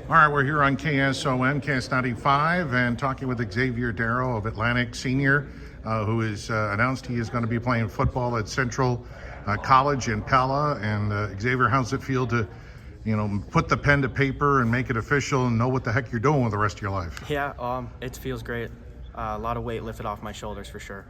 All right, we're here on KSOM, KS95, and talking with Xavier Darrow of Atlantic Senior, who has announced he is going to be playing football at Central College in Pella. And Xavier, how's it feel to, put the pen to paper and make it official and know what the heck you're doing with the rest of your life? Yeah, it feels great. A lot of weight lifted off my shoulders for sure.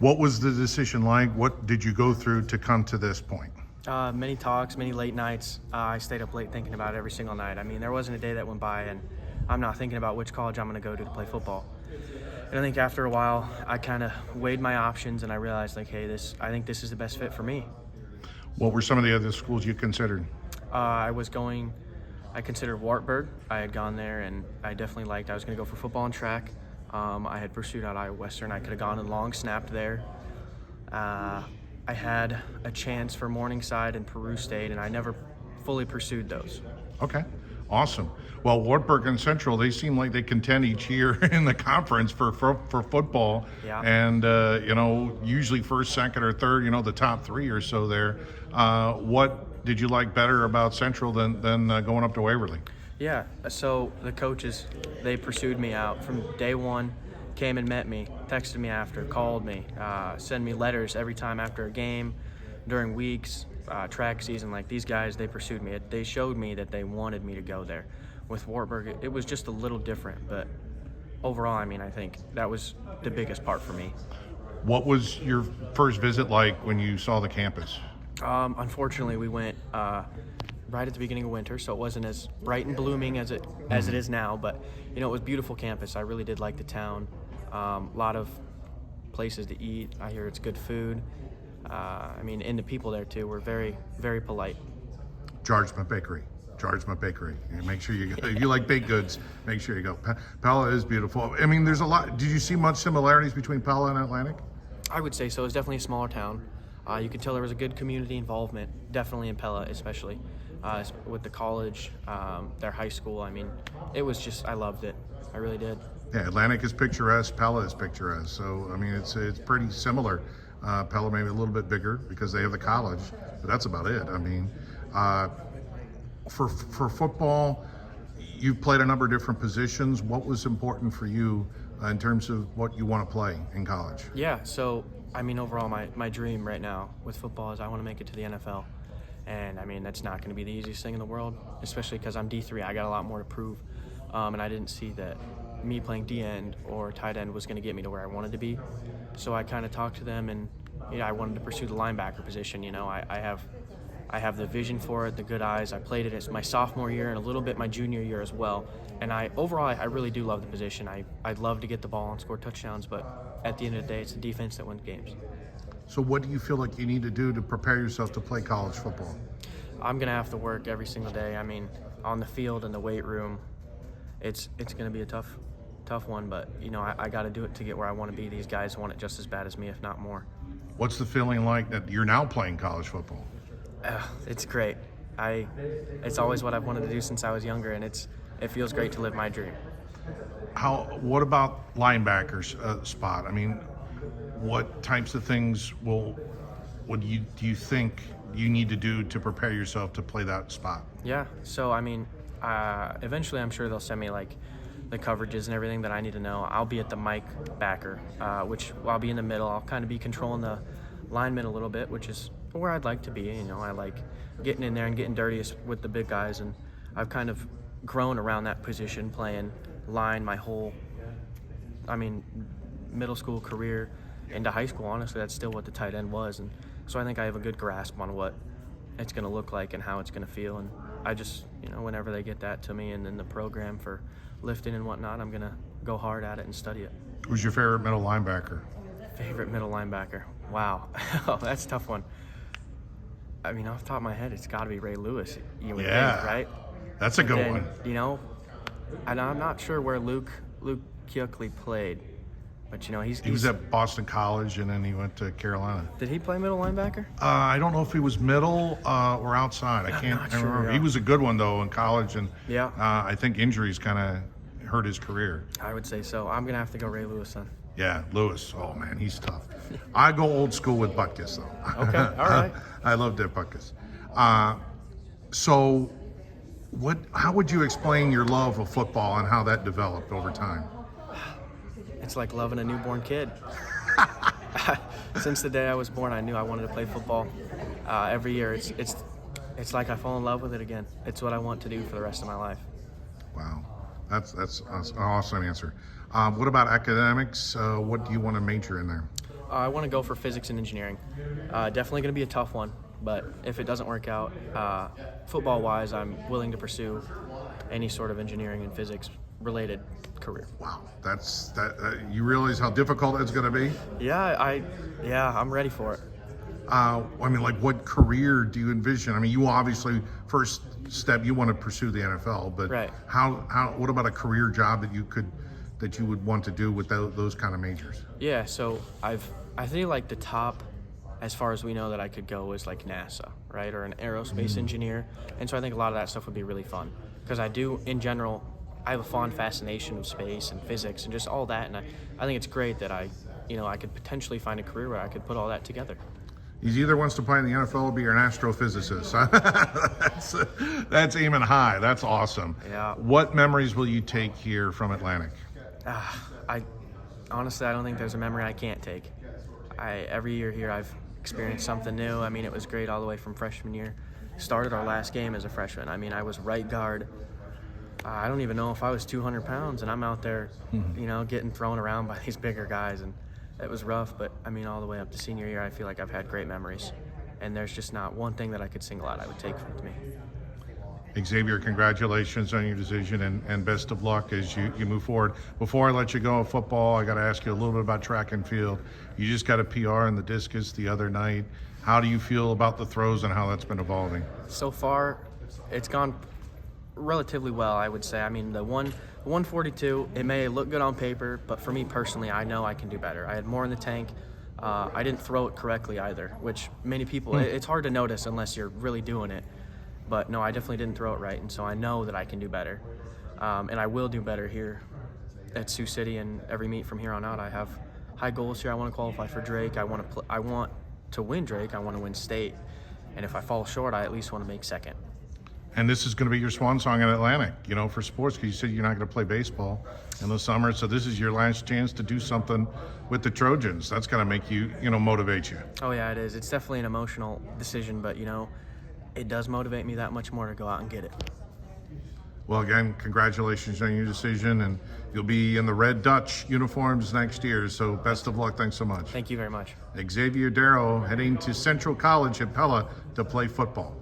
What was the decision like? What did you go through to come to this point? Many talks, many late nights. I stayed up late thinking about it every single night. I mean, there wasn't a day that went by and I'm not thinking about which college I'm going to go to play football. And I think after a while, I kind of weighed my options and I realized, like, hey, I think this is the best fit for me. What were some of the other schools you considered? I considered Wartburg. I had gone there and I definitely liked. I was going to go for football and track. I had pursued out Iowa Western. I could have gone and long snapped there. I had a chance for Morningside and Peru State, and I never fully pursued those. Okay, awesome. Well, Wartburg and Central, they seem like they contend each year in the conference for football. Yeah. And, usually first, second, or third, the top three or so there. What did you like better about Central than going up to Waverly? Yeah, so the coaches, they pursued me out from day one, came and met me, texted me after, called me, send me letters every time after a game, during weeks, track season. Like, these guys, they pursued me. They showed me that they wanted me to go there. With Wartburg, it was just a little different, but overall, I mean, I think that was the biggest part for me. What was your first visit like when you saw the campus? Unfortunately, we went right at the beginning of winter, so it wasn't as bright and blooming as it is now, but it was a beautiful campus. I really did like the town. A lot of places to eat. I hear it's good food. And the people there too were very, very polite. Jardsma Bakery. And make sure you go. If you like baked goods, make sure you go. Pella is beautiful. I mean, there's a lot. Did you see much similarities between Pella and Atlantic? I would say so. It's definitely a smaller town. You could tell there was a good community involvement, definitely in Pella, especially with the college, their high school. I mean, it was just, I loved it. I really did. Yeah, Atlantic is picturesque, Pella is picturesque. So, I mean, it's pretty similar. Pella maybe a little bit bigger because they have the college, but that's about it. I mean, for football, you've played a number of different positions. What was important for you in terms of what you want to play in college? Yeah, so, overall, my dream right now with football is I want to make it to the NFL. And, that's not going to be the easiest thing in the world, especially because I'm D3. I got a lot more to prove. And I didn't see that me playing D-end or tight end was going to get me to where I wanted to be. So I kind of talked to them, and I wanted to pursue the linebacker position. I have the vision for it, the good eyes. I played it as my sophomore year and a little bit my junior year as well. And I really do love the position. I'd love to get the ball and score touchdowns, but at the end of the day, it's the defense that wins games. So what do you feel like you need to do to prepare yourself to play college football? I'm going to have to work every single day. On the field and the weight room, it's going to be a tough one, but I got to do it to get where I want to be. These guys want it just as bad as me, if not more. What's the feeling like that you're now playing college football? It's great. It's always what I've wanted to do since I was younger, and it feels great to live my dream. What about linebackers spot? I mean, what types of things do you think you need to do to prepare yourself to play that spot? Yeah. So eventually I'm sure they'll send me like the coverages and everything that I need to know. I'll be at the Mike backer, which I'll be in the middle. I'll kind of be controlling the linemen a little bit, which is where I'd like to be. I like getting in there and getting dirty with the big guys, and I've kind of grown around that position, playing line my whole, middle school career into high school. Honestly, that's still what the tight end was, and so I think I have a good grasp on what it's going to look like and how it's going to feel. And I just, whenever they get that to me and then the program for lifting and whatnot, I'm going to go hard at it and study it. Who's your favorite middle linebacker? Favorite middle linebacker? Wow. Oh, that's a tough one. Off the top of my head, it's got to be Ray Lewis. You would think, right? That's a good one. And I'm not sure where Luke Kuechly played, but he was at Boston College and then he went to Carolina. Did he play middle linebacker? I don't know if he was middle or outside. I can't remember. Sure. He was a good one though in college, and yeah. I think injuries kind of hurt his career. I would say so. I'm gonna have to go Ray Lewis then. Yeah, Lewis. Oh man, he's tough. I go old school with Butkus though. Okay, all right. I love Dick Butkus. So How would you explain your love of football and how that developed over time? It's like loving a newborn kid. Since the day I was born, I knew I wanted to play football. Every year, it's like I fall in love with it again. It's what I want to do for the rest of my life. Wow, that's an awesome answer. What about academics? What do you want to major in there? I want to go for physics and engineering. Definitely going to be a tough one, but if it doesn't work out, football-wise, I'm willing to pursue any sort of engineering and physics-related career. Wow, you realize how difficult it's going to be? Yeah, I'm ready for it. I mean, like, what career do you envision? I mean, you obviously, first step, you want to pursue the NFL, but right. What about a career job that you would want to do with those kind of majors? Yeah, so I think like the top, as far as we know that I could go, is like NASA, right, or an aerospace engineer, and so I think a lot of that stuff would be really fun because in general, I have a fond fascination with space and physics and just all that, and I think it's great that I could potentially find a career where I could put all that together. He either wants to play in the NFL or be an astrophysicist. That's aiming high. That's awesome. Yeah. What memories will you take here from Atlantic? Honestly, I don't think there's a memory I can't take. Every year here, I've experienced something new. I mean, it was great all the way from freshman year. Started our last game as a freshman. I mean, I was right guard. I don't even know if I was 200 pounds, and I'm out there, getting thrown around by these bigger guys, and it was rough. But I mean, all the way up to senior year, I feel like I've had great memories, and there's just not one thing that I could single out I would take from me. Xavier, congratulations on your decision and best of luck as you move forward. Before I let you go of football, I got to ask you a little bit about track and field. You just got a PR in the discus the other night. How do you feel about the throws and how that's been evolving? So far, it's gone relatively well, I would say. I mean, the 142, it may look good on paper, but for me personally, I know I can do better. I had more in the tank. I didn't throw it correctly either, which many people, it's hard to notice unless you're really doing it. But no, I definitely didn't throw it right, and so I know that I can do better. And I will do better here at Sioux City and every meet from here on out. I have high goals here. I want to qualify for Drake. I want to win Drake. I want to win state. And if I fall short, I at least want to make second. And this is going to be your swan song in Atlantic, for sports, because you said you're not going to play baseball in the summer. So this is your last chance to do something with the Trojans. That's going to make you, motivate you. Oh, yeah, it is. It's definitely an emotional decision, but, it does motivate me that much more to go out and get it. Well, again, congratulations on your decision, and you'll be in the Red Dutch uniforms next year. So best of luck. Thanks so much. Thank you very much. Xavier Darrow heading to Central College at Pella to play football.